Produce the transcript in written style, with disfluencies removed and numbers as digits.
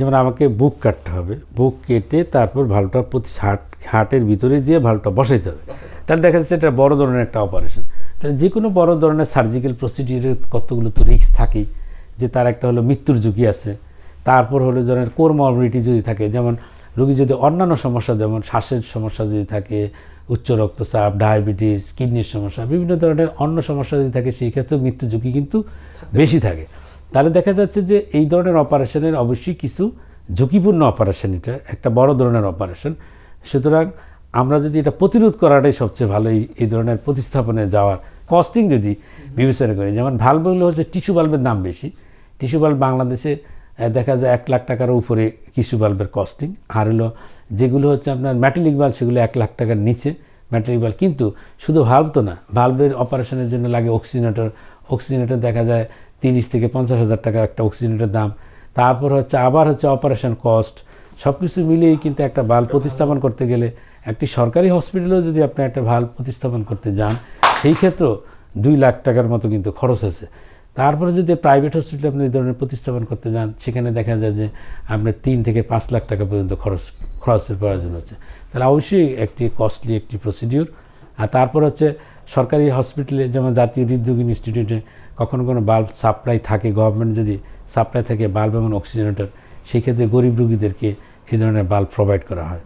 যেমন আমাকে বুক কাটতে হবে, বুক কেটে তারপর ভালভটা প্রতি হার্টের ভিতরে দিয়ে ভালভটা বসাইতে হবে। তাহলে দেখা যাচ্ছে এটা বড় ধরনের একটা অপারেশন। তাহলে যে কোনো বড় ধরনের সার্জিক্যাল প্রসিডিউরের কতগুলো তো রিস্ক থাকেই, যে তার একটা হলো মৃত্যুর ঝুঁকি আছে, তারপর হলো ধরনের কোরমরবিডিটি যদি থাকে, যেমন রোগী যদি অন্যান্য সমস্যা যেমন শ্বাসের সমস্যা যদি থাকে, উচ্চ রক্তচাপ, ডায়াবেটিস, কিডনির সমস্যা, বিভিন্ন ধরনের অন্য সমস্যা যদি থাকে, সেই ক্ষেত্রে মৃত্যু ঝুঁকি কিন্তু বেশি থাকে। তাহলে দেখা যাচ্ছে যে এই ধরনের অপারেশনের অবশ্যই কিছু ঝুঁকিপূর্ণ অপারেশন, এটা একটা বড় ধরনের অপারেশন। সুতরাং আমরা যদি এটা প্রতিরোধ করাটাই সবচেয়ে ভালো, এই ধরনের প্রতিস্থাপনে যাওয়ার কস্টিং যদি বিবেচনা করি, যেমন ভালভগুলো হচ্ছে টিস্যু ভালভের দাম বেশি। টিস্যু ভালভ বাংলাদেশে দেখা যায় 1 লাখ টাকার উপরে টিস্যু ভালভের কস্টিং, আর হলো যেগুলো হচ্ছে আপনার মেটালিক ভালভ সেগুলো 1 লাখ টাকার নিচে মেটালিক ভালভ। কিন্তু শুধু ভালভ তো না, ভালভের অপারেশনের জন্য লাগে অক্সিজেনেটর দেখা যায় 30 থেকে 50 হাজার টাকা একটা অক্সিজেনেটের দাম। তারপর হচ্ছে আবার হচ্ছে অপারেশন কস্ট, সব কিছু মিলিয়েই কিন্তু একটা ভালভ প্রতিস্থাপন করতে গেলে, একটি সরকারি হসপিটালেও যদি আপনি একটা ভালভ প্রতিস্থাপন করতে যান, সেই ক্ষেত্রেও 2 লাখ টাকার মতো কিন্তু খরচ আছে। তারপরে যদি প্রাইভেট হসপিটালে আপনি এই ধরনের প্রতিস্থাপন করতে যান, সেখানে দেখা যায় যে আপনার 3 থেকে 5 লাখ টাকা পর্যন্ত খরচের প্রয়োজন হচ্ছে। তাহলে অবশ্যই একটি কস্টলি একটি প্রসিডিউর। আর তারপর হচ্ছে সরকারি হসপিটালে, যেমন জাতীয় হৃদরোগ ইনস্টিটিউটে কখনো কোনো বাল্ব সাপ্লাই থাকে, গভর্নমেন্ট যদি সাপ্লাই থাকে বাল্ব এবং অক্সিজেনেটর, সেক্ষেত্রে গরিব রোগীদেরকে এই ধরনের বাল্ব প্রোভাইড করা হয়।